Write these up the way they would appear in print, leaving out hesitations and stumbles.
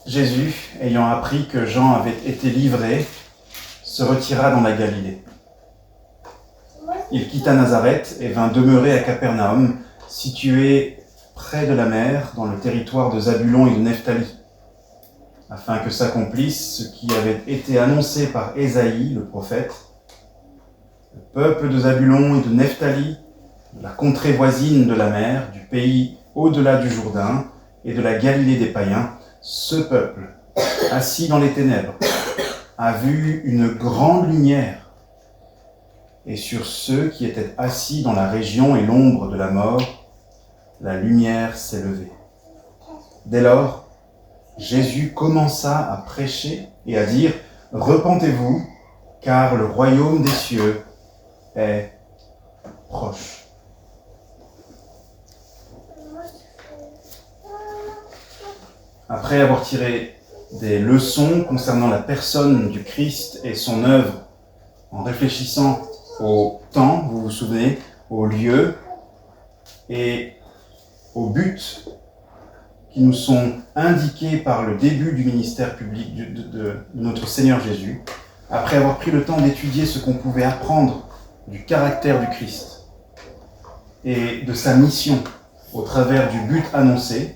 Jésus, ayant appris que Jean avait été livré, se retira dans la Galilée. Il quitta Nazareth et vint demeurer à Capernaum, situé près de la mer, dans le territoire de Zabulon et de Nephtali, afin que s'accomplisse ce qui avait été annoncé par Ésaïe, le prophète. Le peuple de Zabulon et de Nephtali, de la contrée voisine de la mer, du pays au-delà du Jourdain et de la Galilée des païens, ce peuple, assis dans les ténèbres, a vu une grande lumière. Et sur ceux qui étaient assis dans la région et l'ombre de la mort, la lumière s'est levée. Dès lors, Jésus commença à prêcher et à dire « Repentez-vous, car le royaume des cieux est proche. » Après avoir tiré des leçons concernant la personne du Christ et son œuvre, en réfléchissant au temps, vous vous souvenez, au lieu et au but qui nous sont indiqués par le début du ministère public de notre Seigneur Jésus, après avoir pris le temps d'étudier ce qu'on pouvait apprendre du caractère du Christ et de sa mission au travers du but annoncé,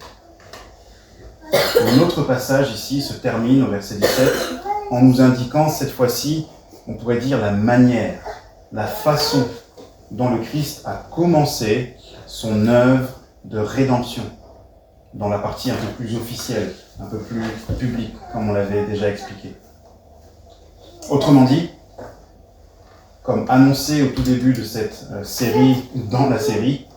notre passage ici se termine au verset 17 en nous indiquant cette fois-ci, on pourrait dire la manière, la façon dont le Christ a commencé son œuvre de rédemption, dans la partie un peu plus officielle, un peu plus publique, comme on l'avait déjà expliqué. Autrement dit, comme annoncé au tout début de cette série, dans la série,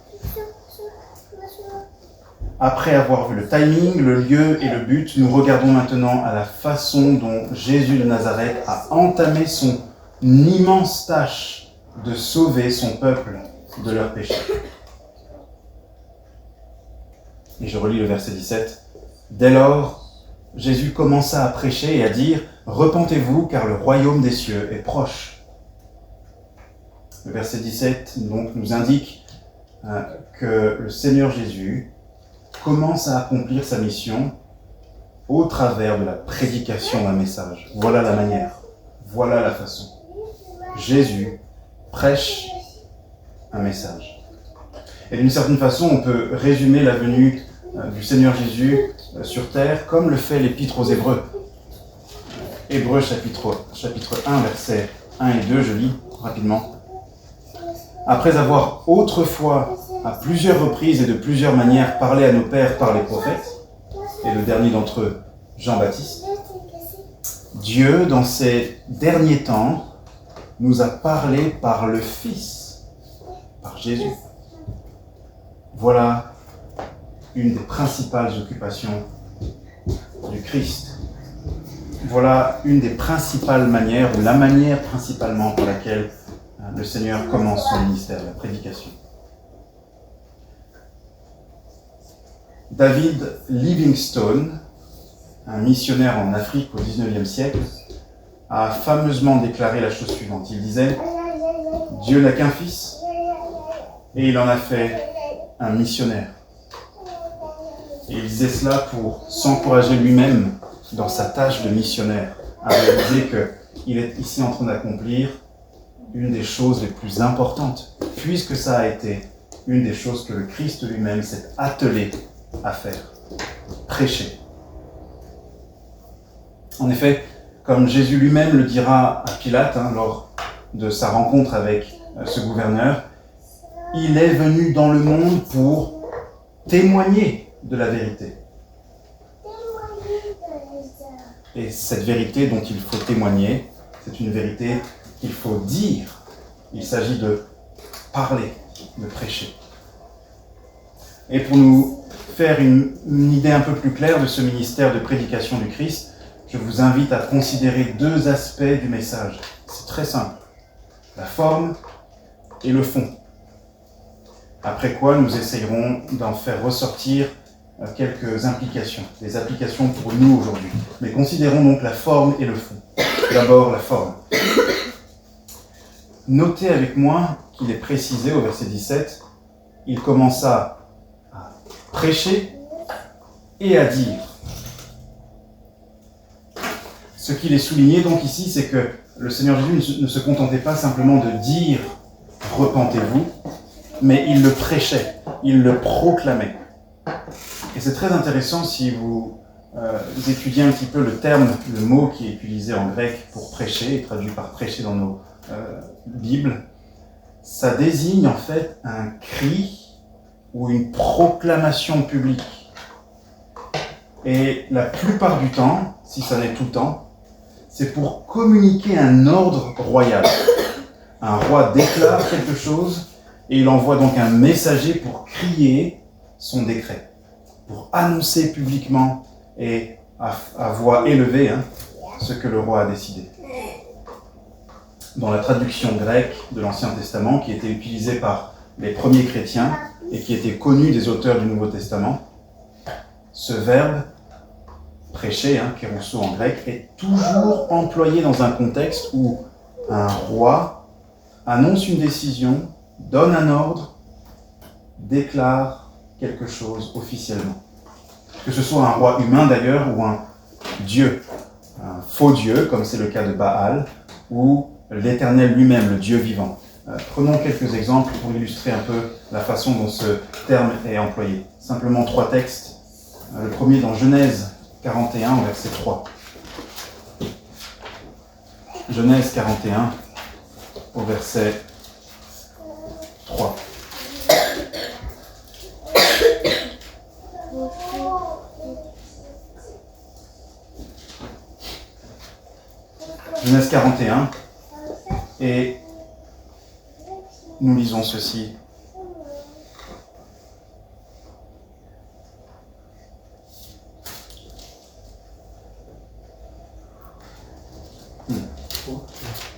après avoir vu le timing, le lieu et le but, nous regardons maintenant à la façon dont Jésus de Nazareth a entamé son immense tâche de sauver son peuple de leurs péchés. Et je relis le verset 17. Dès lors, Jésus commença à prêcher et à dire « Repentez-vous, car le royaume des cieux est proche. » Le verset 17 donc, nous indique que le Seigneur Jésus commence à accomplir sa mission au travers de la prédication d'un message. Voilà la manière, voilà la façon. Jésus prêche un message. Et d'une certaine façon, on peut résumer la venue du Seigneur Jésus sur terre comme le fait l'Épître aux Hébreux. Hébreux chapitre 1, versets 1 et 2, je lis rapidement. Après avoir autrefois, à plusieurs reprises et de plusieurs manières, parlé à nos pères par les prophètes, et le dernier d'entre eux, Jean-Baptiste, Dieu, dans ces derniers temps, nous a parlé par le Fils, par Jésus. Voilà une des principales occupations du Christ. Voilà une des principales manières, ou la manière principalement pour laquelle le Seigneur commence son ministère, la prédication. David Livingstone, un missionnaire en Afrique au XIXe siècle, a fameusement déclaré la chose suivante. Il disait « Dieu n'a qu'un fils et il en a fait un missionnaire. » Et il disait cela pour s'encourager lui-même dans sa tâche de missionnaire, à réaliser qu'il est ici en train d'accomplir une des choses les plus importantes, puisque ça a été une des choses que le Christ lui-même s'est attelé à faire, prêcher. En effet, comme Jésus lui-même le dira à Pilate lors de sa rencontre avec ce gouverneur, il est venu dans le monde pour témoigner de la vérité. Et cette vérité dont il faut témoigner, c'est une vérité qu'il faut dire. Il s'agit de parler, de prêcher. Et pour nous faire une idée un peu plus claire de ce ministère de prédication du Christ, je vous invite à considérer deux aspects du message. C'est très simple. La forme et le fond. Après quoi, nous essayerons d'en faire ressortir quelques implications, des applications pour nous aujourd'hui. Mais considérons donc la forme et le fond. D'abord, la forme. Notez avec moi qu'il est précisé au verset 17, il commença à prêcher et à dire. Ce qu'il est souligné donc ici, c'est que le Seigneur Jésus ne se contentait pas simplement de dire « repentez-vous », mais il le prêchait, il le proclamait. Et c'est très intéressant si vous étudiez un petit peu le terme, le mot qui est utilisé en grec pour prêcher, et traduit par prêcher dans nos Bibles. Ça désigne en fait un cri ou une proclamation publique. Et la plupart du temps, si ça n'est tout le temps, c'est pour communiquer un ordre royal. Un roi déclare quelque chose et il envoie donc un messager pour crier son décret, pour annoncer publiquement et à voix élevée ce que le roi a décidé. Dans la traduction grecque de l'Ancien Testament, qui était utilisée par les premiers chrétiens et qui était connue des auteurs du Nouveau Testament, ce verbe prêcher, kérousso en grec, est toujours employé dans un contexte où un roi annonce une décision, donne un ordre, déclare quelque chose officiellement. Que ce soit un roi humain d'ailleurs ou un dieu, un faux dieu, comme c'est le cas de Baal, ou l'Éternel lui-même, le Dieu vivant. Prenons quelques exemples pour illustrer un peu la façon dont ce terme est employé. Simplement 3 textes. Le premier dans Genèse 41, au verset 3. Genèse 41, au verset 3. Genèse 41, et nous lisons ceci.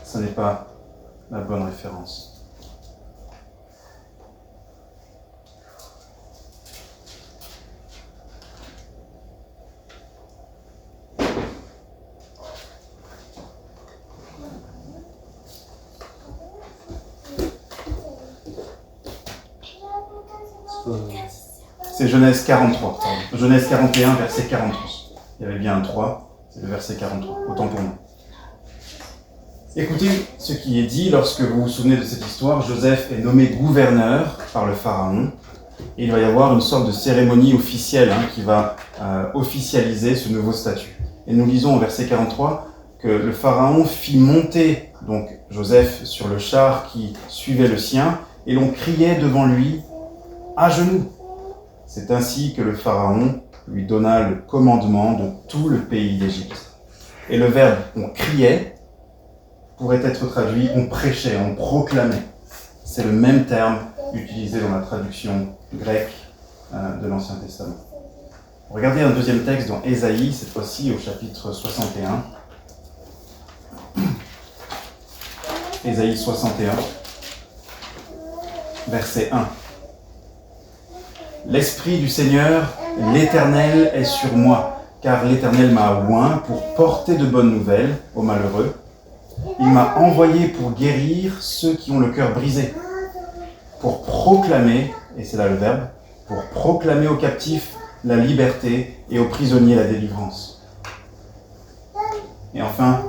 Ce n'est pas la bonne référence. C'est Genèse 43. Genèse 41, verset 43. Il y avait bien un 3, c'est le verset 43. Autant pour nous. Écoutez ce qui est dit lorsque vous vous souvenez de cette histoire. Joseph est nommé gouverneur par le pharaon. Et il va y avoir une sorte de cérémonie officielle qui va officialiser ce nouveau statut. Et nous lisons au verset 43 que le pharaon fit monter donc Joseph sur le char qui suivait le sien, et l'on criait devant lui à genoux. C'est ainsi que le pharaon lui donna le commandement de tout le pays d'Égypte. Et le verbe « on criait » pourrait être traduit « on prêchait »,« on proclamait ». C'est le même terme utilisé dans la traduction grecque de l'Ancien Testament. Regardez un deuxième texte dans Ésaïe, cette fois-ci au chapitre 61. Ésaïe 61, verset 1. « L'Esprit du Seigneur, l'Éternel est sur moi, car l'Éternel m'a oint pour porter de bonnes nouvelles aux malheureux. Il m'a envoyé pour guérir ceux qui ont le cœur brisé, pour proclamer, et c'est là le verbe, pour proclamer aux captifs la liberté et aux prisonniers la délivrance. » Et enfin,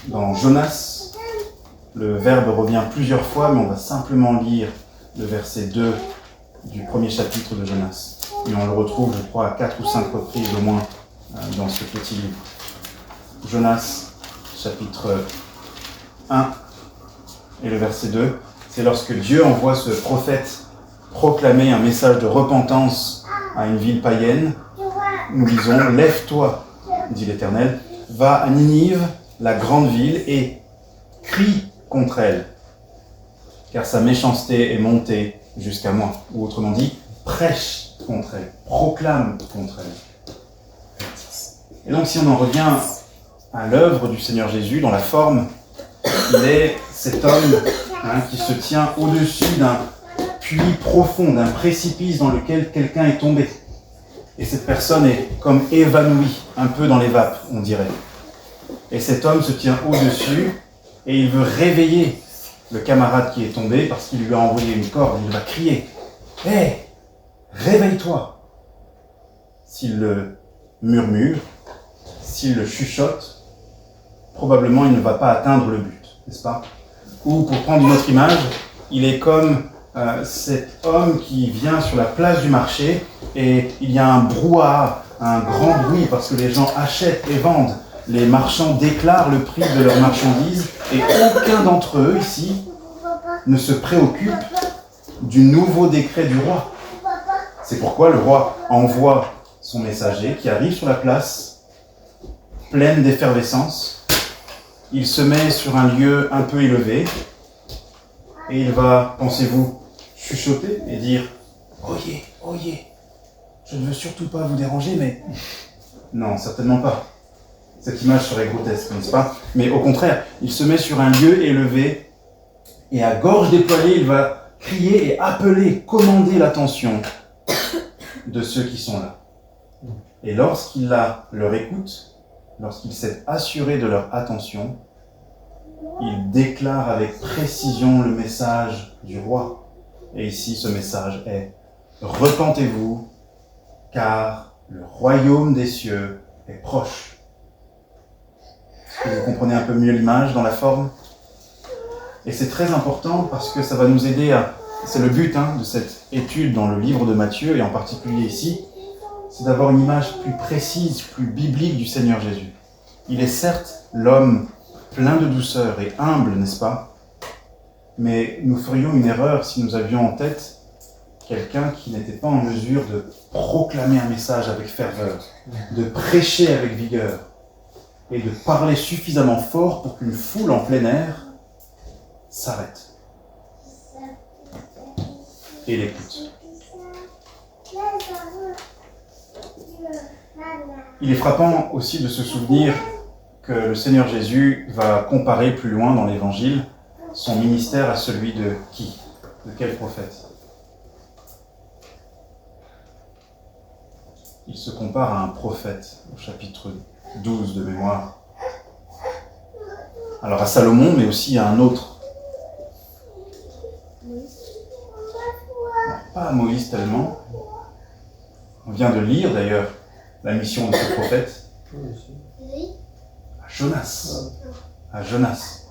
dans Jonas, le verbe revient plusieurs fois, mais on va simplement lire le verset 2 du premier chapitre de Jonas. Et on le retrouve, je crois, à 4 ou 5 reprises au moins dans ce petit livre. Jonas, chapitre 1, et le verset 2, c'est lorsque Dieu envoie ce prophète proclamer un message de repentance à une ville païenne. Nous lisons « Lève-toi, dit l'Éternel, va à Ninive, la grande ville, et crie contre elle, car sa méchanceté est montée jusqu'à moi. » Ou autrement dit, prêche contre elle, proclame contre elle. Et donc si on en revient à l'œuvre du Seigneur Jésus, dans la forme, il est cet homme qui se tient au-dessus d'un puits profond, d'un précipice dans lequel quelqu'un est tombé. Et cette personne est comme évanouie, un peu dans les vapes, on dirait. Et cet homme se tient au-dessus et il veut réveiller le camarade qui est tombé parce qu'il lui a envoyé une corde. Il va crier « Hé, réveille-toi » S'il le murmure, s'il le chuchote, probablement il ne va pas atteindre le but, n'est-ce pas? Ou pour prendre une autre image, il est comme cet homme qui vient sur la place du marché et il y a un brouhaha, un grand bruit parce que les gens achètent et vendent. Les marchands déclarent le prix de leurs marchandises et aucun d'entre eux ici ne se préoccupe du nouveau décret du roi. C'est pourquoi le roi envoie son messager qui arrive sur la place, pleine d'effervescence. Il se met sur un lieu un peu élevé et il va, pensez-vous, chuchoter et dire « Oyez, oyez, je ne veux surtout pas vous déranger, mais... » Non, certainement pas. Cette image serait grotesque, n'est-ce pas? Mais au contraire, il se met sur un lieu élevé et à gorge déployée, il va crier et appeler, commander l'attention de ceux qui sont là. Et lorsqu'il leur écoute, lorsqu'il s'est assuré de leur attention, il déclare avec précision le message du roi. Et ici, ce message est « Repentez-vous, car le royaume des cieux est proche. » Est-ce que vous comprenez un peu mieux l'image dans la forme? Et c'est très important parce que ça va nous aider à... C'est le but de cette étude dans le livre de Matthieu, et en particulier ici, c'est d'avoir une image plus précise, plus biblique du Seigneur Jésus. Il est certes l'homme plein de douceur et humble, n'est-ce pas? Mais nous ferions une erreur si nous avions en tête quelqu'un qui n'était pas en mesure de proclamer un message avec ferveur, de prêcher avec vigueur et de parler suffisamment fort pour qu'une foule en plein air s'arrête et l'écoute. Il est frappant aussi de se souvenir que le Seigneur Jésus va comparer plus loin dans l'Évangile son ministère à celui de qui? De quel prophète? Il se compare à un prophète au chapitre 12 de mémoire. Alors à Salomon, mais aussi à un autre. Alors, pas à Moïse tellement. On vient de lire d'ailleurs la mission de ce prophète. À Jonas. À Jonas.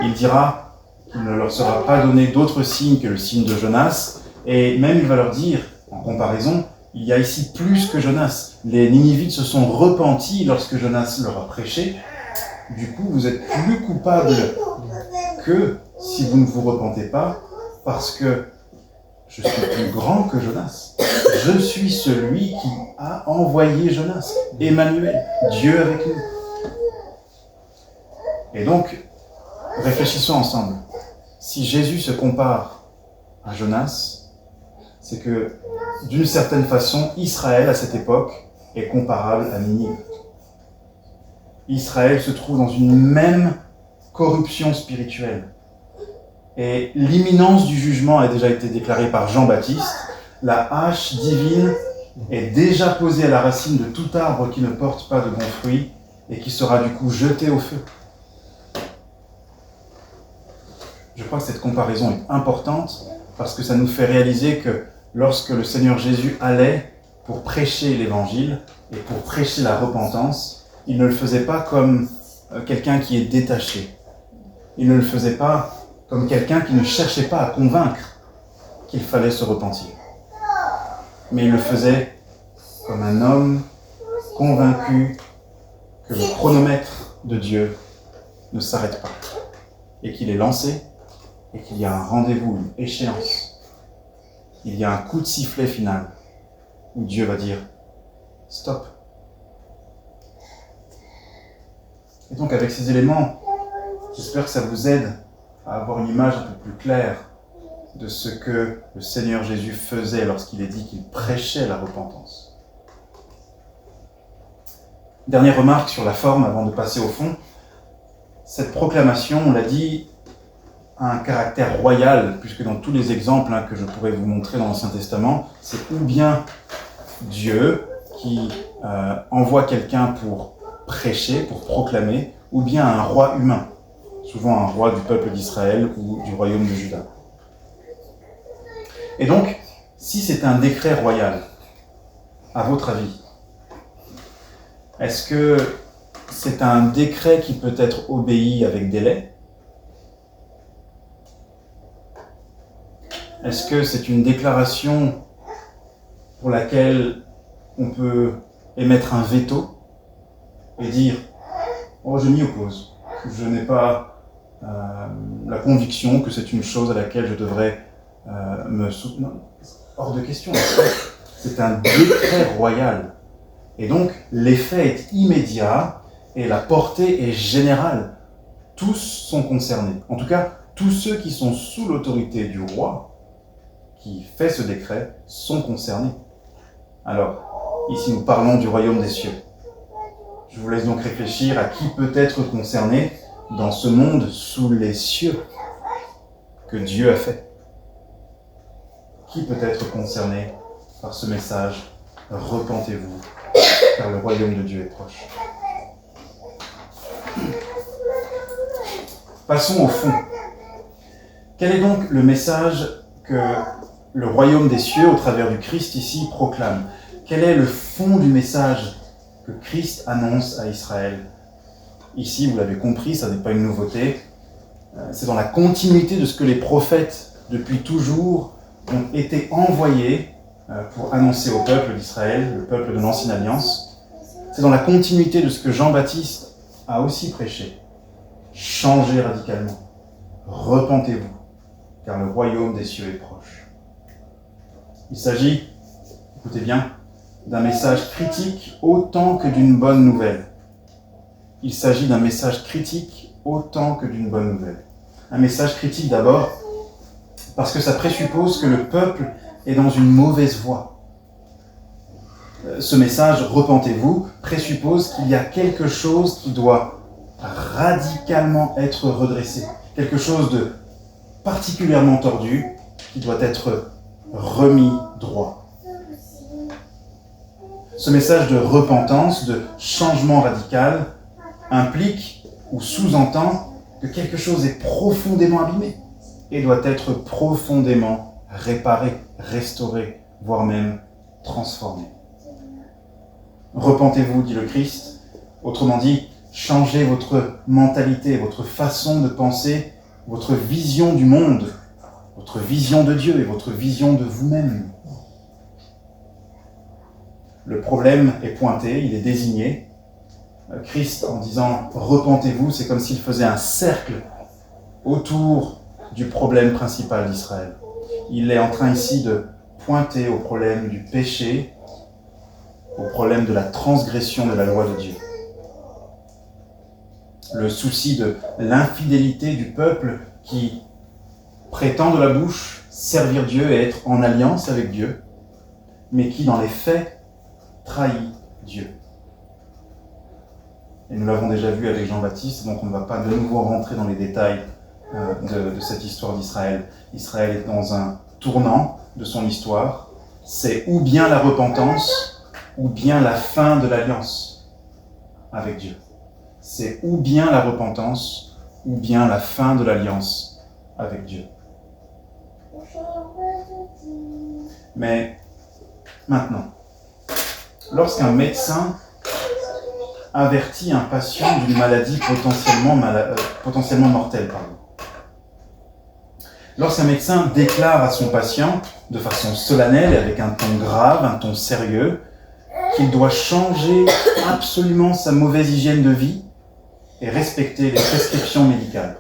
Il dira qu'il ne leur sera pas donné d'autre signe que le signe de Jonas, et même il va leur dire, en comparaison, il y a ici plus que Jonas. Les Ninivites se sont repentis lorsque Jonas leur a prêché. Du coup, vous êtes plus coupables que si vous ne vous repentez pas, parce que je suis plus grand que Jonas. Je suis celui qui a envoyé Jonas, Emmanuel, Dieu avec nous. Et donc, réfléchissons ensemble. Si Jésus se compare à Jonas, c'est que, d'une certaine façon, Israël, à cette époque, est comparable à Ninive. Israël se trouve dans une même corruption spirituelle. Et l'imminence du jugement a déjà été déclarée par Jean-Baptiste. La hache divine est déjà posée à la racine de tout arbre qui ne porte pas de bons fruits et qui sera du coup jeté au feu. Je crois que cette comparaison est importante parce que ça nous fait réaliser que lorsque le Seigneur Jésus allait pour prêcher l'Évangile et pour prêcher la repentance, il ne le faisait pas comme quelqu'un qui est détaché. Il ne le faisait pas comme quelqu'un qui ne cherchait pas à convaincre qu'il fallait se repentir. Mais il le faisait comme un homme convaincu que le chronomètre de Dieu ne s'arrête pas et qu'il est lancé et qu'il y a un rendez-vous, une échéance. Il y a un coup de sifflet final où Dieu va dire « Stop ». Et donc avec ces éléments, j'espère que ça vous aide à avoir une image un peu plus claire de ce que le Seigneur Jésus faisait lorsqu'il est dit qu'il prêchait la repentance. Dernière remarque sur la forme avant de passer au fond. Cette proclamation, on l'a dit, a un caractère royal, puisque dans tous les exemples que je pourrais vous montrer dans l'Ancien Testament, c'est ou bien Dieu qui envoie quelqu'un pour prêcher, pour proclamer, ou bien un roi humain, souvent un roi du peuple d'Israël ou du royaume de Juda. Et donc, si c'est un décret royal, à votre avis, Est-ce que c'est un décret qui peut être obéi avec délai? Est-ce que c'est une déclaration pour laquelle on peut émettre un veto et dire « Oh, je m'y oppose, je n'ai pas la conviction que c'est une chose à laquelle je devrais me soutenir ». Hors de question. C'est un décret royal. Et donc, l'effet est immédiat et la portée est générale. Tous sont concernés. En tout cas, tous ceux qui sont sous l'autorité du roi, qui fait ce décret, sont concernés. Alors, ici nous parlons du royaume des cieux. Je vous laisse donc réfléchir à qui peut être concerné dans ce monde sous les cieux que Dieu a fait. Qui peut être concerné par ce message « Repentez-vous, car le royaume de Dieu est proche ». Passons au fond. Quel est donc le message que le royaume des cieux, au travers du Christ ici, proclame? Quel est le fond du message que Christ annonce à Israël? Ici, vous l'avez compris, ça n'est pas une nouveauté. C'est dans la continuité de ce que les prophètes, depuis toujours, ont été envoyés pour annoncer au peuple d'Israël, le peuple de l'Ancienne Alliance. C'est dans la continuité de ce que Jean-Baptiste a aussi prêché. Changez radicalement. Repentez-vous, car le royaume des cieux est proche. Il s'agit, écoutez bien, d'un message critique autant que d'une bonne nouvelle. Il s'agit d'un message critique autant que d'une bonne nouvelle. Un message critique d'abord, parce que ça présuppose que le peuple est dans une mauvaise voie. Ce message, repentez-vous, présuppose qu'il y a quelque chose qui doit radicalement être redressé. Quelque chose de particulièrement tordu qui doit être remis droit. Ce message de repentance, de changement radical, implique ou sous-entend que quelque chose est profondément abîmé et doit être profondément réparé, restauré, voire même transformé. Repentez-vous, dit le Christ. Autrement dit, changez votre mentalité, votre façon de penser, votre vision du monde, votre vision de Dieu et votre vision de vous-même. Le problème est pointé, il est désigné. Christ, en disant « repentez-vous », c'est comme s'il faisait un cercle autour du problème principal d'Israël. Il est en train ici de pointer au problème du péché, au problème de la transgression de la loi de Dieu. Le souci de l'infidélité du peuple qui prétend de la bouche servir Dieu et être en alliance avec Dieu, mais qui, dans les faits, trahit Dieu. Et nous l'avons déjà vu avec Jean-Baptiste, donc on ne va pas de nouveau rentrer dans les détails de cette histoire d'Israël. Israël est dans un tournant de son histoire. C'est ou bien la repentance, ou bien la fin de l'alliance avec Dieu. C'est ou bien la repentance, ou bien la fin de l'alliance avec Dieu. Mais maintenant, lorsqu'un médecin avertit un patient d'une maladie potentiellement mortelle, lorsqu'un médecin déclare à son patient, de façon solennelle et avec un ton grave, un ton sérieux, qu'il doit changer absolument sa mauvaise hygiène de vie et respecter les prescriptions médicales,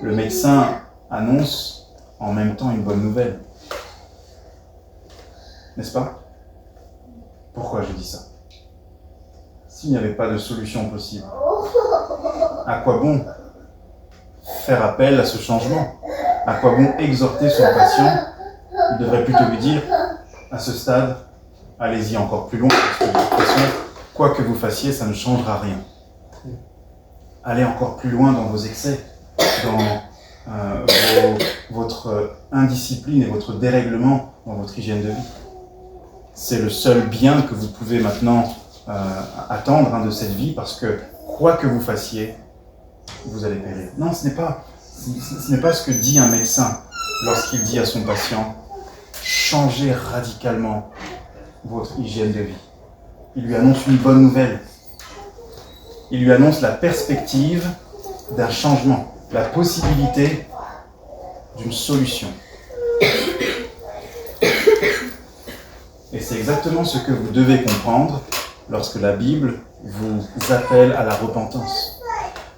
le médecin annonce en même temps une bonne nouvelle. N'est-ce pas? Pourquoi je dis ça? S'il n'y avait pas de solution possible, à quoi bon faire appel à ce changement? À quoi bon exhorter son patient? Il devrait plutôt lui dire, à ce stade, allez-y encore plus loin, parce que de toute façon, quoi que vous fassiez, ça ne changera rien. Allez encore plus loin dans vos excès, dans votre indiscipline et votre dérèglement dans votre hygiène de vie. C'est le seul bien que vous pouvez maintenant attendre de cette vie, parce que quoi que vous fassiez, vous allez périr. Non, ce n'est pas ce que dit un médecin lorsqu'il dit à son patient « Changez radicalement votre hygiène de vie ». il lui annonce une bonne nouvelle. Il lui annonce la perspective d'un changement, la possibilité d'une solution. Et c'est exactement ce que vous devez comprendre lorsque la Bible vous appelle à la repentance.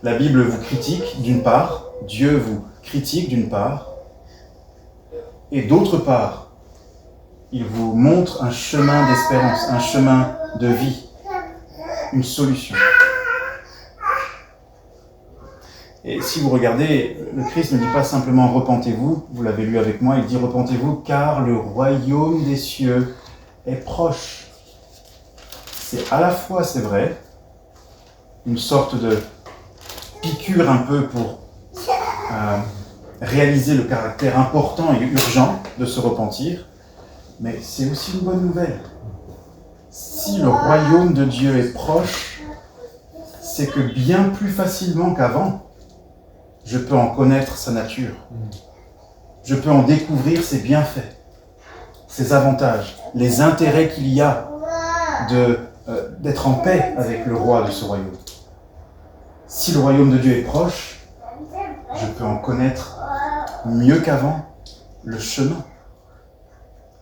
La Bible vous critique d'une part, Dieu vous critique d'une part, et d'autre part, il vous montre un chemin d'espérance, un chemin de vie, une solution. Et si vous regardez, le Christ ne dit pas simplement « repentez-vous », vous l'avez lu avec moi, il dit « repentez-vous car le royaume des cieux est proche ». C'est à la fois, c'est vrai, une sorte de piqûre un peu pour réaliser le caractère important et urgent de se repentir, mais c'est aussi une bonne nouvelle. Si le royaume de Dieu est proche, c'est que bien plus facilement qu'avant, je peux en connaître sa nature. Je peux en découvrir ses bienfaits, ses avantages, les intérêts qu'il y a d'être en paix avec le roi de ce royaume. Si le royaume de Dieu est proche, je peux en connaître mieux qu'avant le chemin,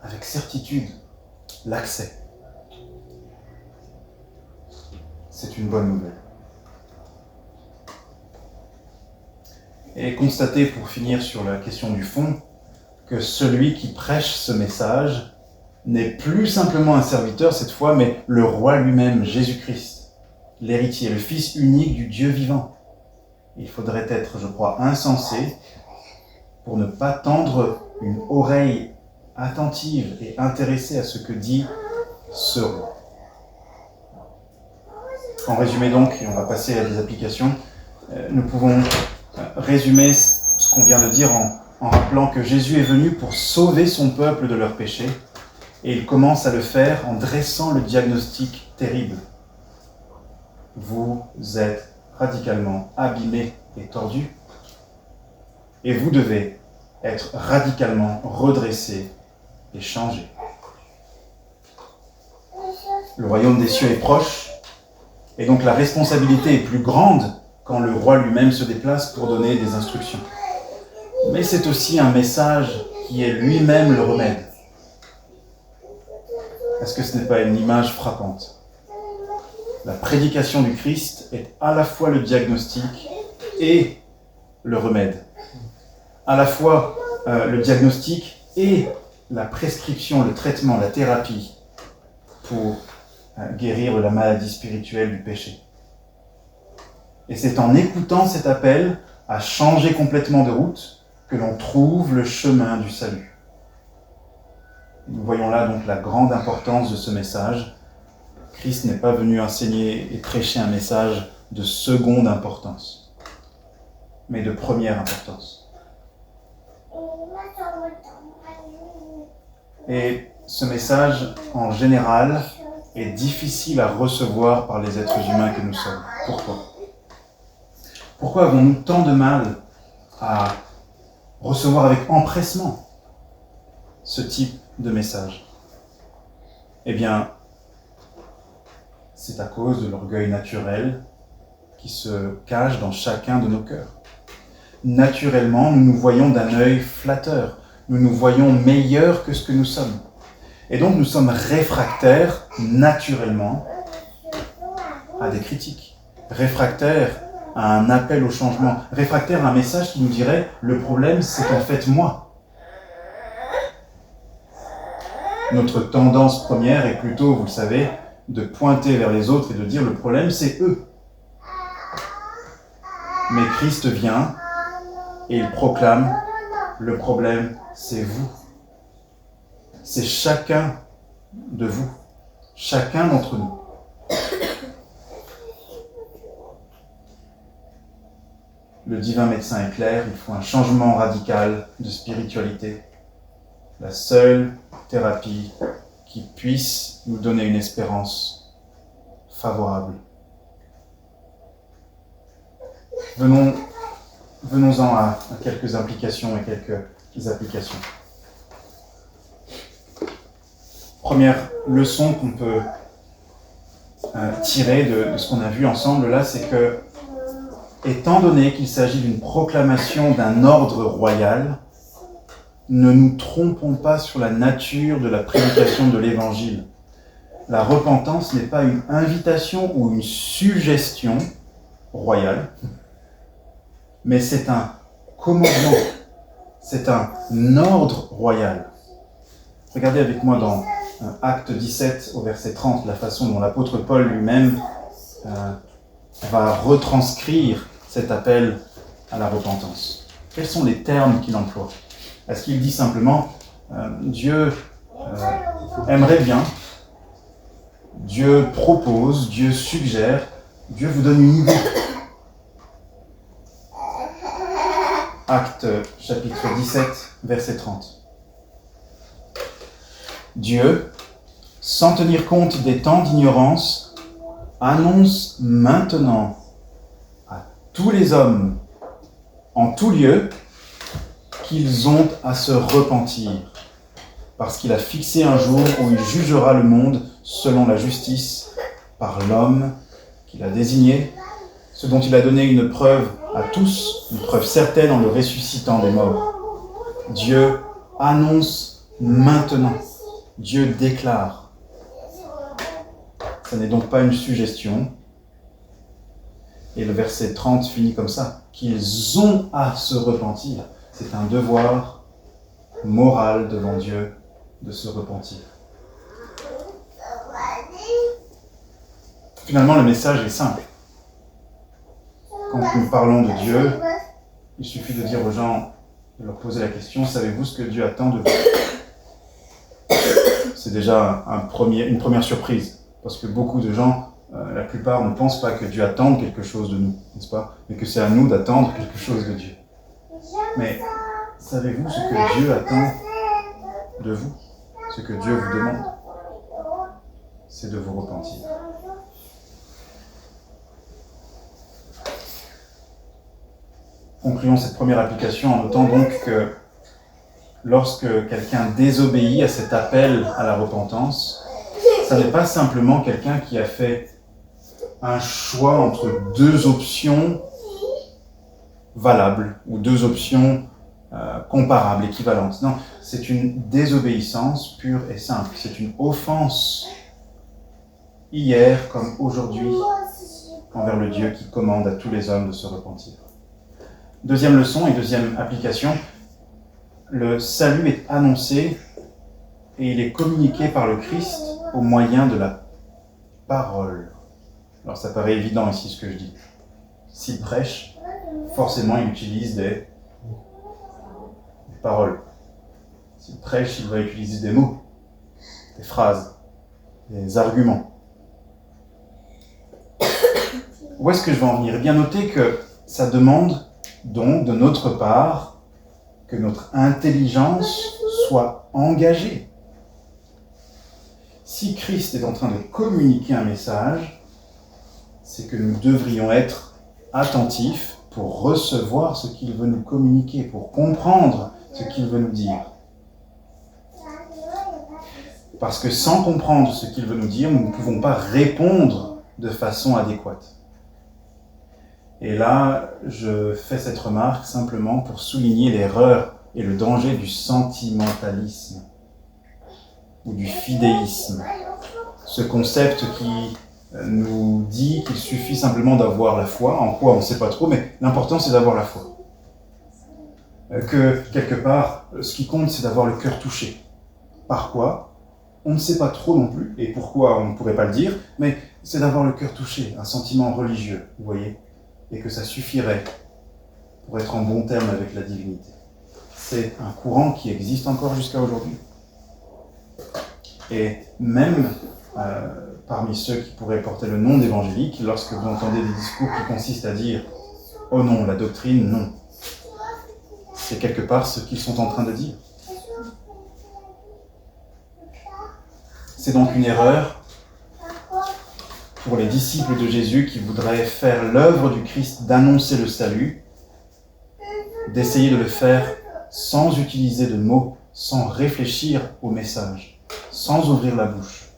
avec certitude, l'accès. C'est une bonne nouvelle. Et constatez, pour finir sur la question du fond, que celui qui prêche ce message n'est plus simplement un serviteur cette fois, mais le roi lui-même, Jésus-Christ, l'héritier, le fils unique du Dieu vivant. Il faudrait être, je crois, insensé pour ne pas tendre une oreille attentive et intéressée à ce que dit ce roi. En résumé donc, et on va passer à des applications, nous pouvons résumer ce qu'on vient de dire en rappelant que Jésus est venu pour sauver son peuple de leurs péchés, et il commence à le faire en dressant le diagnostic terrible. Vous êtes radicalement abîmés et tordus, et vous devez être radicalement redressés et changés. Le royaume des cieux est proche, et donc la responsabilité est plus grande quand le roi lui-même se déplace pour donner des instructions. Mais c'est aussi un message qui est lui-même le remède. Est-ce que ce n'est pas une image frappante ? La prédication du Christ est à la fois le diagnostic et le remède. À la fois le diagnostic et la prescription, le traitement, la thérapie pour guérir de la maladie spirituelle du péché. Et c'est en écoutant cet appel à changer complètement de route que l'on trouve le chemin du salut. Nous voyons là donc la grande importance de ce message. Christ n'est pas venu enseigner et prêcher un message de seconde importance, mais de première importance. Et ce message, en général, est difficile à recevoir par les êtres humains que nous sommes. Pourquoi ? Pourquoi avons-nous tant de mal à recevoir avec empressement ce type de message ? Eh bien, c'est à cause de l'orgueil naturel qui se cache dans chacun de nos cœurs. Naturellement, nous nous voyons d'un œil flatteur, nous nous voyons meilleurs que ce que nous sommes. Et donc nous sommes réfractaires, naturellement, à des critiques, réfractaires à un appel au changement, réfractaires à un message qui nous dirait « le problème, c'est en fait moi ». Notre tendance première est plutôt, vous le savez, de pointer vers les autres et de dire « le problème, c'est eux ». Mais Christ vient et il proclame « le problème, c'est vous ». C'est chacun de vous, chacun d'entre nous. Le divin médecin est clair, il faut un changement radical de spiritualité. La seule thérapie qui puisse nous donner une espérance favorable. Venons-en à quelques implications et quelques applications. Première leçon qu'on peut tirer de ce qu'on a vu ensemble là, c'est que, étant donné qu'il s'agit d'une proclamation d'un ordre royal, ne nous trompons pas sur la nature de la prédication de l'Évangile. La repentance n'est pas une invitation ou une suggestion royale, mais c'est un commandement, c'est un ordre royal. Regardez avec moi dans Acte 17 au verset 30, la façon dont l'apôtre Paul lui-même va retranscrire cet appel à la repentance. Quels sont les termes qu'il emploie? Est-ce qu'il dit simplement Dieu aimerait bien, Dieu propose, Dieu suggère, Dieu vous donne une idée? Acte chapitre 17, verset 30. Dieu, sans tenir compte des temps d'ignorance, annonce maintenant à tous les hommes, en tout lieu, qu'ils ont à se repentir, parce qu'il a fixé un jour où il jugera le monde selon la justice par l'homme qu'il a désigné, ce dont il a donné une preuve à tous, une preuve certaine en le ressuscitant des morts. Dieu annonce maintenant. Dieu déclare. Ce n'est donc pas une suggestion. Et le verset 30 finit comme ça. Qu'ils ont à se repentir. C'est un devoir moral devant Dieu de se repentir. Finalement, le message est simple. Quand nous parlons de Dieu, il suffit de dire aux gens, de leur poser la question, savez-vous ce que Dieu attend de vous? C'est déjà une première surprise, parce que beaucoup de gens, la plupart ne pensent pas que Dieu attende quelque chose de nous, n'est-ce pas? Mais que c'est à nous d'attendre quelque chose de Dieu. Mais savez-vous ce que Dieu attend de vous? Ce que Dieu vous demande? C'est de vous repentir. Concluons cette première application en notant donc que lorsque quelqu'un désobéit à cet appel à la repentance, ça n'est pas simplement quelqu'un qui a fait un choix entre deux options valables ou deux options comparables, équivalentes. Non, c'est une désobéissance pure et simple. C'est une offense, hier comme aujourd'hui, envers le Dieu qui commande à tous les hommes de se repentir. Deuxième leçon et deuxième application, le salut est annoncé et il est communiqué par le Christ au moyen de la parole. Alors ça paraît évident ici ce que je dis. S'il prêche, forcément il utilise des paroles. S'il prêche, il va utiliser des mots, des phrases, des arguments. Où est-ce que je vais en venir? Eh bien, notez que ça demande donc de notre part que notre intelligence soit engagée. Si Christ est en train de communiquer un message, c'est que nous devrions être attentifs pour recevoir ce qu'il veut nous communiquer, pour comprendre ce qu'il veut nous dire. Parce que sans comprendre ce qu'il veut nous dire, nous ne pouvons pas répondre de façon adéquate. Et là, je fais cette remarque simplement pour souligner l'erreur et le danger du sentimentalisme ou du fidéisme. Ce concept qui nous dit qu'il suffit simplement d'avoir la foi, en quoi on ne sait pas trop, mais l'important c'est d'avoir la foi. Que quelque part, ce qui compte c'est d'avoir le cœur touché. Par quoi? On ne sait pas trop non plus, et pourquoi on ne pourrait pas le dire, mais c'est d'avoir le cœur touché, un sentiment religieux, vous voyez, et que ça suffirait pour être en bon terme avec la divinité. C'est un courant qui existe encore jusqu'à aujourd'hui. Et même parmi ceux qui pourraient porter le nom d'évangélique, lorsque vous entendez des discours qui consistent à dire « Oh non, la doctrine, non », c'est quelque part ce qu'ils sont en train de dire. C'est donc une erreur pour les disciples de Jésus qui voudraient faire l'œuvre du Christ d'annoncer le salut, d'essayer de le faire sans utiliser de mots, sans réfléchir au message, sans ouvrir la bouche.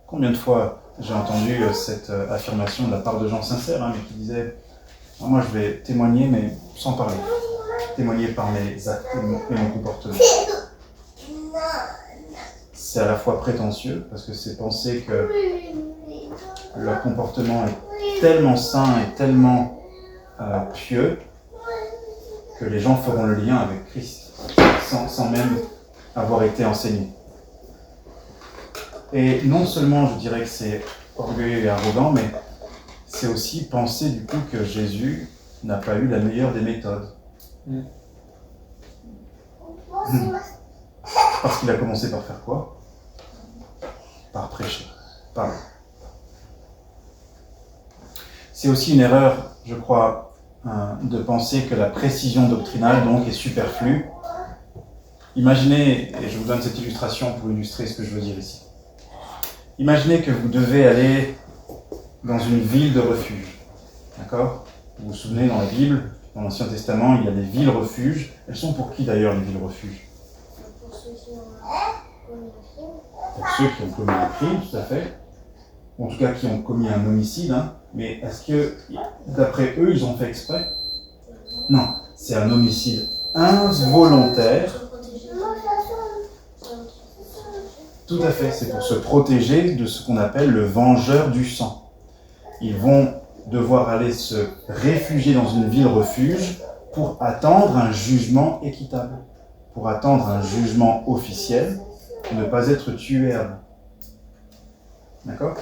Combien de fois j'ai entendu cette affirmation de la part de gens sincères, mais qui disaient « Moi, je vais témoigner, mais sans parler. Témoigner par mes actes et mon comportement. » C'est à la fois prétentieux, parce que c'est penser que leur comportement est tellement sain et tellement pieux que les gens feront le lien avec Christ, sans même avoir été enseignés. Et non seulement je dirais que c'est orgueilleux et arrogant, mais c'est aussi penser du coup que Jésus n'a pas eu la meilleure des méthodes. Parce qu'il a commencé par faire quoi? Par prêcher. Parler. C'est aussi une erreur, je crois, de penser que la précision doctrinale donc est superflue. Imaginez, et je vous donne cette illustration pour illustrer ce que je veux dire ici. Imaginez que vous devez aller dans une ville de refuge. D'accord? Vous vous souvenez, dans la Bible, dans l'Ancien Testament, il y a des villes refuges. Elles sont pour qui d'ailleurs, les villes refuges? Pour ceux qui ont commis un crime. Pour ceux qui ont commis un crime, tout à fait. En tout cas, qui ont commis un homicide. Mais est-ce que, d'après eux, ils ont fait exprès? Non, c'est un homicide involontaire. Tout à fait, c'est pour se protéger de ce qu'on appelle le vengeur du sang. Ils vont devoir aller se réfugier dans une ville refuge pour attendre un jugement équitable, pour attendre un jugement officiel, pour ne pas être tué avant. D'accord?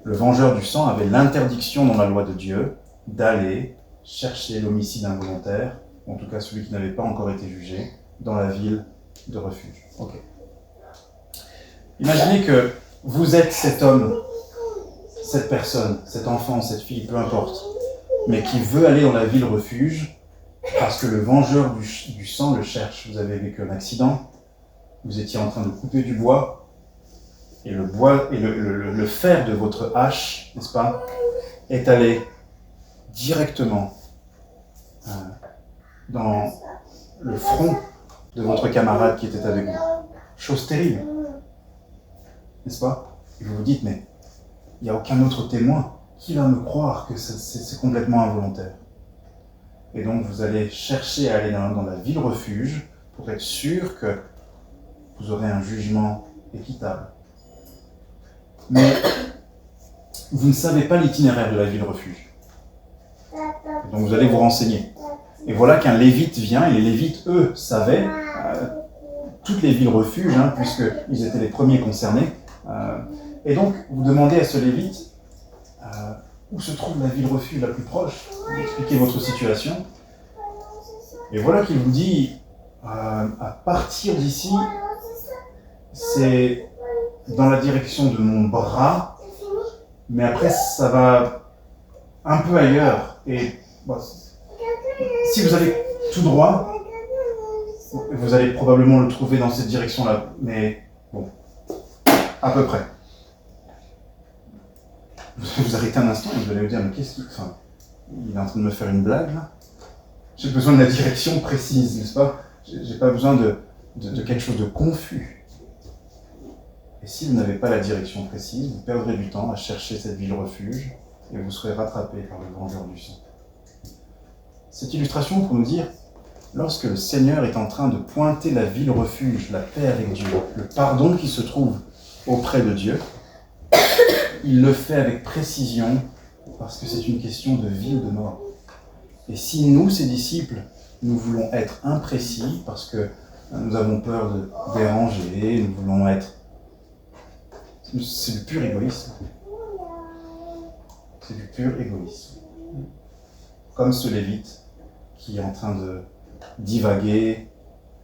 Le vengeur du sang avait l'interdiction dans la loi de Dieu d'aller chercher l'homicide involontaire, en tout cas celui qui n'avait pas encore été jugé, dans la ville de refuge. Ok. Imaginez que vous êtes cet homme, cette personne, cet enfant, cette fille, peu importe, mais qui veut aller dans la ville refuge parce que le vengeur du sang le cherche. Vous avez vécu un accident, vous étiez en train de couper du bois, et le bois et le fer de votre hache, n'est-ce pas, est allé directement dans le front de votre camarade qui était avec vous. Chose terrible, n'est-ce pas? Et vous vous dites, mais il n'y a aucun autre témoin. Qui va me croire que c'est complètement involontaire? Et donc vous allez chercher à aller dans la ville refuge pour être sûr que vous aurez un jugement équitable. Mais vous ne savez pas l'itinéraire de la ville refuge. Donc vous allez vous renseigner. Et voilà qu'un lévite vient, et les lévites, eux, savaient toutes les villes refuges, puisqu'ils étaient les premiers concernés. Et donc, vous demandez à ce lévite où se trouve la ville refuge la plus proche, vous expliquez votre situation. Et voilà qu'il vous dit, à partir d'ici, c'est dans la direction de mon bras, mais après ça va un peu ailleurs. Et bon, si vous allez tout droit, vous allez probablement le trouver dans cette direction-là, mais bon, à peu près. Vous vous arrêtez un instant et vous allez vous dire, mais qu'est-ce qu'il... Enfin, il est en train de me faire une blague, là? J'ai besoin de la direction précise, n'est-ce pas? J'ai pas besoin de quelque chose de confus. Et si vous n'avez pas la direction précise, vous perdrez du temps à chercher cette ville refuge et vous serez rattrapé par le vengeur du sang. Cette illustration pour nous dire, lorsque le Seigneur est en train de pointer la ville refuge, la paix avec Dieu, le pardon qui se trouve auprès de Dieu, il le fait avec précision parce que c'est une question de vie ou de mort. Et si nous, ses disciples, nous voulons être imprécis parce que nous avons peur de déranger, nous voulons être... C'est du pur égoïsme. C'est du pur égoïsme. Comme ce lévite qui est en train de divaguer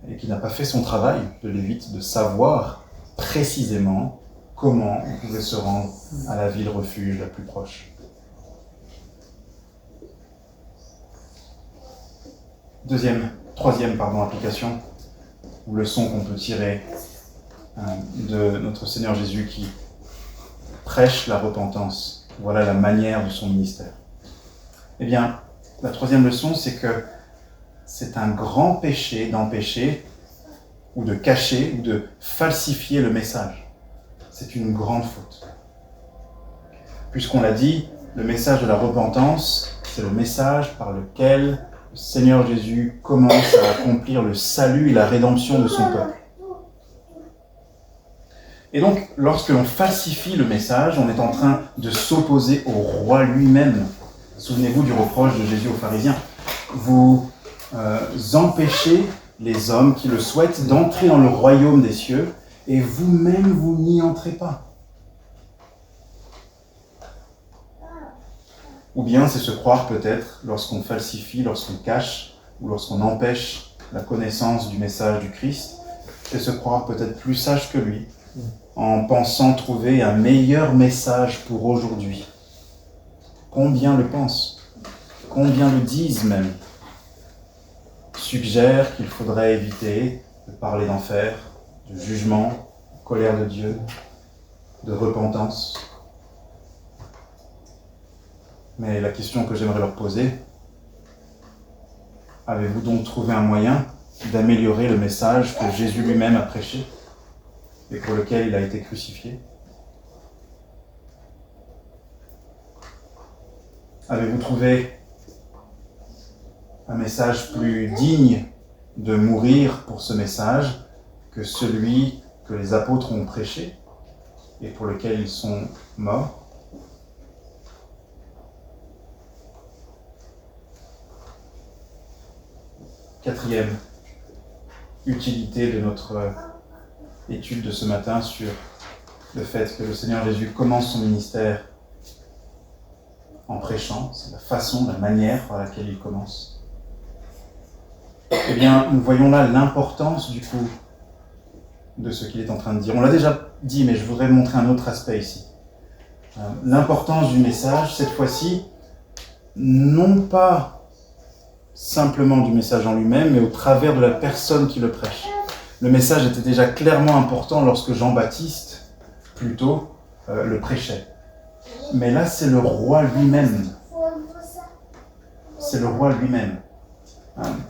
et qui n'a pas fait son travail de lévite, de savoir précisément comment on pouvait se rendre à la ville refuge la plus proche. Troisième application, ou leçon qu'on peut tirer de notre Seigneur Jésus qui prêche la repentance. Voilà la manière de son ministère. Eh bien, la troisième leçon, c'est que c'est un grand péché d'empêcher ou de cacher ou de falsifier le message. C'est une grande faute. Puisqu'on l'a dit, le message de la repentance, c'est le message par lequel le Seigneur Jésus commence à accomplir le salut et la rédemption de son peuple. Et donc, lorsque l'on falsifie le message, on est en train de s'opposer au roi lui-même. Souvenez-vous du reproche de Jésus aux pharisiens. Vous empêchez les hommes qui le souhaitent d'entrer dans le royaume des cieux, et vous-même, vous n'y entrez pas. Ou bien c'est se croire peut-être, lorsqu'on falsifie, lorsqu'on cache, ou lorsqu'on empêche la connaissance du message du Christ, c'est se croire peut-être plus sage que lui, en pensant trouver un meilleur message pour aujourd'hui. Combien le pensent? Combien le disent même? Suggèrent qu'il faudrait éviter de parler d'enfer, de jugement, de colère de Dieu, de repentance. Mais la question que j'aimerais leur poser, avez-vous donc trouvé un moyen d'améliorer le message que Jésus lui-même a prêché et pour lequel il a été crucifié? Avez-vous trouvé un message plus digne de mourir pour ce message que celui que les apôtres ont prêché et pour lequel ils sont morts? Quatrième utilité de notre étude de ce matin sur le fait que le Seigneur Jésus commence son ministère en prêchant, c'est la façon, la manière par laquelle il commence. Eh bien, nous voyons là l'importance du coup de ce qu'il est en train de dire. On l'a déjà dit, mais je voudrais montrer un autre aspect ici. L'importance du message, cette fois-ci, non pas simplement du message en lui-même, mais au travers de la personne qui le prêche. Le message était déjà clairement important lorsque Jean-Baptiste, plutôt, le prêchait. Mais là, c'est le roi lui-même. C'est le roi lui-même.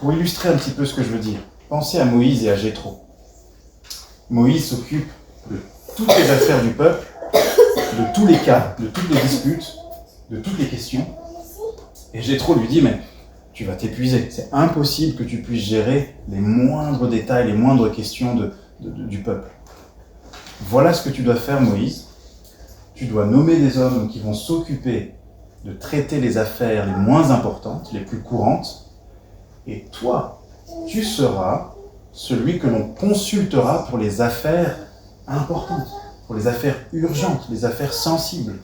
Pour illustrer un petit peu ce que je veux dire, pensez à Moïse et à Jéthro. Moïse s'occupe de toutes les affaires du peuple, de tous les cas, de toutes les disputes, de toutes les questions. Et Jéthro lui dit, mais tu vas t'épuiser. C'est impossible que tu puisses gérer les moindres détails, les moindres questions du peuple. Voilà ce que tu dois faire, Moïse. Tu dois nommer des hommes qui vont s'occuper de traiter les affaires les moins importantes, les plus courantes. Et toi, tu seras celui que l'on consultera pour les affaires importantes, pour les affaires urgentes, les affaires sensibles.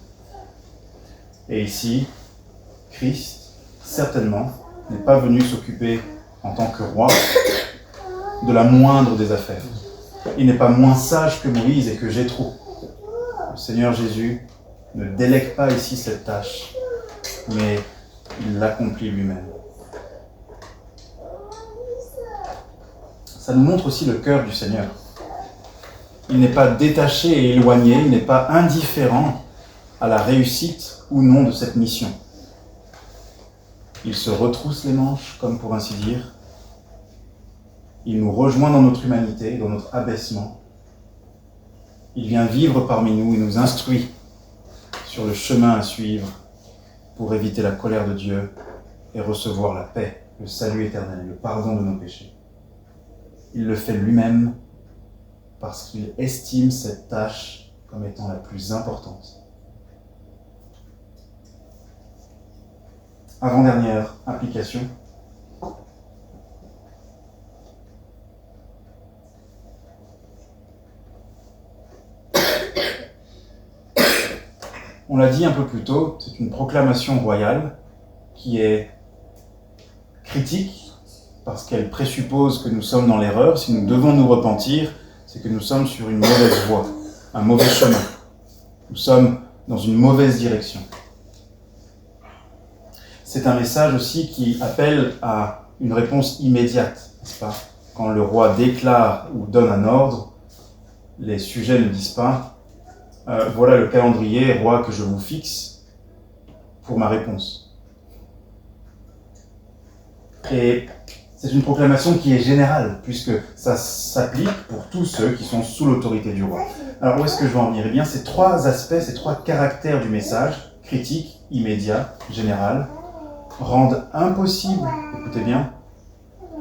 Et ici, Christ, certainement, n'est pas venu s'occuper en tant que roi de la moindre des affaires. Il n'est pas moins sage que Moïse et que Jéthro. Le Seigneur Jésus ne délègue pas ici cette tâche, mais il l'accomplit lui-même. Ça nous montre aussi le cœur du Seigneur. Il n'est pas détaché et éloigné, il n'est pas indifférent à la réussite ou non de cette mission. Il se retrousse les manches, comme pour ainsi dire. Il nous rejoint dans notre humanité, dans notre abaissement. Il vient vivre parmi nous et nous instruit sur le chemin à suivre pour éviter la colère de Dieu et recevoir la paix, le salut éternel, le pardon de nos péchés. Il le fait lui-même parce qu'il estime cette tâche comme étant la plus importante. Avant-dernière application. On l'a dit un peu plus tôt, c'est une proclamation royale qui est critique parce qu'elle présuppose que nous sommes dans l'erreur. Si nous devons nous repentir, c'est que nous sommes sur une mauvaise voie, un mauvais chemin. Nous sommes dans une mauvaise direction. C'est un message aussi qui appelle à une réponse immédiate, n'est-ce pas? Quand le roi déclare ou donne un ordre, les sujets ne disent pas « Voilà le calendrier, roi, que je vous fixe pour ma réponse ». Et C'est une proclamation qui est générale, puisque ça s'applique pour tous ceux qui sont sous l'autorité du roi. Alors où est-ce que je veux en venir? Eh bien, ces trois aspects, ces trois caractères du message, critique, immédiat, général, rendent impossible, écoutez bien,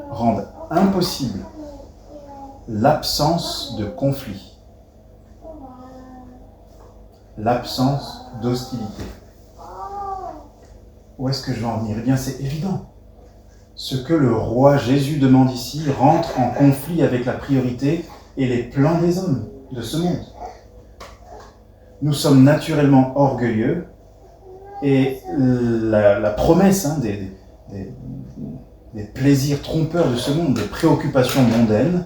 rendent impossible l'absence de conflit, l'absence d'hostilité. Où est-ce que je veux en venir? Eh bien, c'est évident. Ce que le roi Jésus demande ici rentre en conflit avec la priorité et les plans des hommes de ce monde. Nous sommes naturellement orgueilleux et la promesse des plaisirs trompeurs de ce monde, des préoccupations mondaines,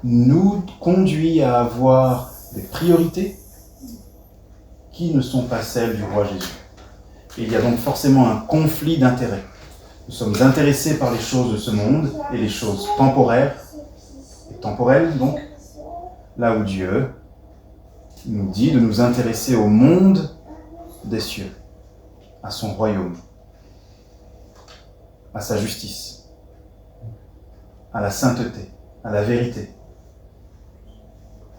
nous conduit à avoir des priorités qui ne sont pas celles du roi Jésus. Et il y a donc forcément un conflit d'intérêts. Nous sommes intéressés par les choses de ce monde et les choses temporaires, et temporelles donc, là où Dieu nous dit de nous intéresser au monde des cieux, à son royaume, à sa justice, à la sainteté, à la vérité,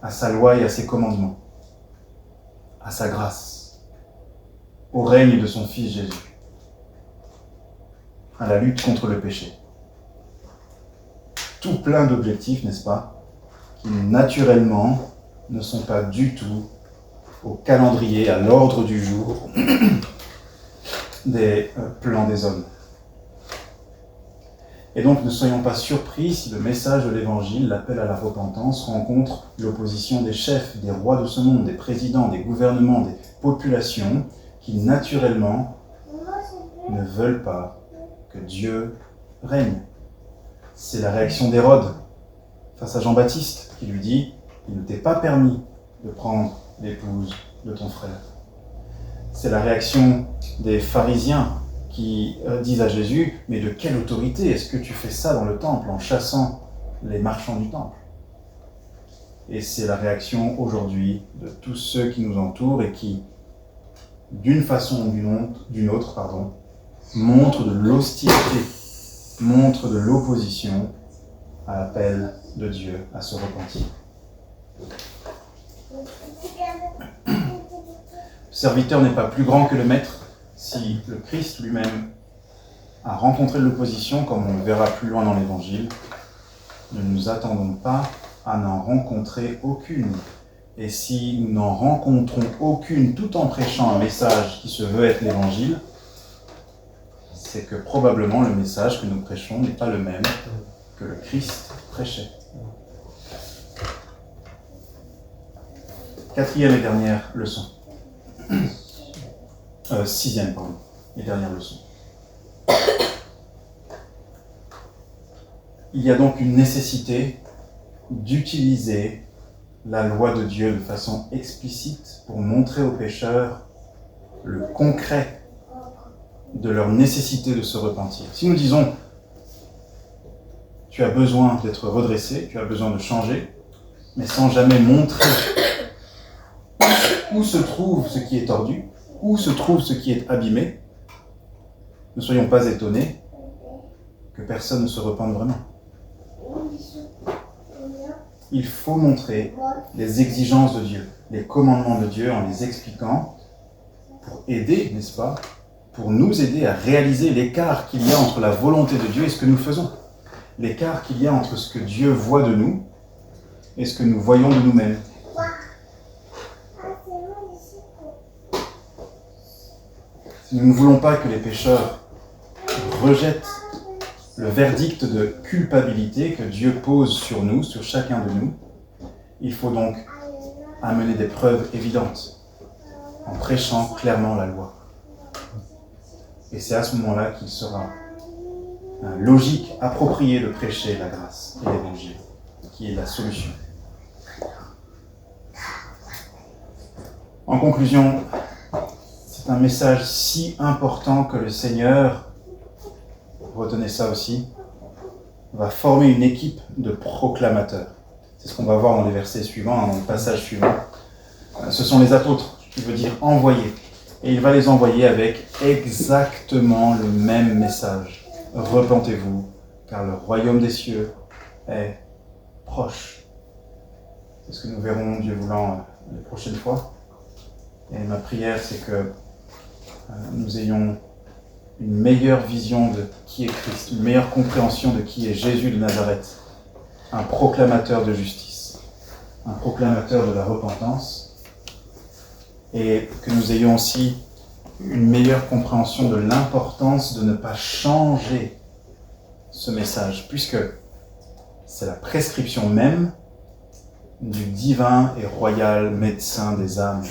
à sa loi et à ses commandements, à sa grâce, au règne de son Fils Jésus, à la lutte contre le péché. Tout plein d'objectifs, n'est-ce pas, qui naturellement ne sont pas du tout au calendrier, à l'ordre du jour des plans des hommes. Et donc ne soyons pas surpris si le message de l'Évangile, l'appel à la repentance, rencontre l'opposition des chefs, des rois de ce monde, des présidents, des gouvernements, des populations qui naturellement ne veulent pas que Dieu règne. C'est la réaction d'Hérode face à Jean-Baptiste qui lui dit « Il ne t'est pas permis de prendre l'épouse de ton frère ». C'est la réaction des pharisiens qui disent à Jésus « Mais de quelle autorité est-ce que tu fais ça dans le temple en chassant les marchands du temple ?» Et c'est la réaction aujourd'hui de tous ceux qui nous entourent et qui, d'une façon ou d'une autre, montrent de l'hostilité, montrent de l'opposition à l'appel de Dieu à se repentir. Le serviteur n'est pas plus grand que le maître. Si le Christ lui-même a rencontré de l'opposition, comme on le verra plus loin dans l'Évangile, ne nous attendons pas à n'en rencontrer aucune. Et si nous n'en rencontrons aucune tout en prêchant un message qui se veut être l'Évangile, c'est que probablement le message que nous prêchons n'est pas le même que le Christ prêchait. Quatrième et dernière leçon. Sixième, pardon, et dernière leçon. Il y a donc une nécessité d'utiliser la loi de Dieu de façon explicite pour montrer aux pécheurs le concret de leur nécessité de se repentir. Si nous disons « tu as besoin d'être redressé, tu as besoin de changer », mais sans jamais montrer où se trouve ce qui est tordu, où se trouve ce qui est abîmé, ne soyons pas étonnés que personne ne se repente vraiment. Il faut montrer les exigences de Dieu, les commandements de Dieu en les expliquant pour aider, n'est-ce pas, pour nous aider à réaliser l'écart qu'il y a entre la volonté de Dieu et ce que nous faisons. L'écart qu'il y a entre ce que Dieu voit de nous et ce que nous voyons de nous-mêmes. Si nous ne voulons pas que les pécheurs rejettent le verdict de culpabilité que Dieu pose sur nous, sur chacun de nous, il faut donc amener des preuves évidentes en prêchant clairement la loi. Et c'est à ce moment-là qu'il sera logique, approprié de prêcher la grâce et l'évangile, qui est la solution. En conclusion, c'est un message si important que le Seigneur, retenez ça aussi, va former une équipe de proclamateurs. C'est ce qu'on va voir dans les versets suivants, dans le passage suivant. Ce sont les apôtres, qui veut dire envoyés. Et il va les envoyer avec exactement le même message. Repentez-vous, car le royaume des cieux est proche. C'est ce que nous verrons, Dieu voulant, les prochaines fois. Et ma prière, c'est que nous ayons une meilleure vision de qui est Christ, une meilleure compréhension de qui est Jésus de Nazareth, un proclamateur de justice, un proclamateur de la repentance, et que nous ayons aussi une meilleure compréhension de l'importance de ne pas changer ce message, puisque c'est la prescription même du divin et royal médecin des âmes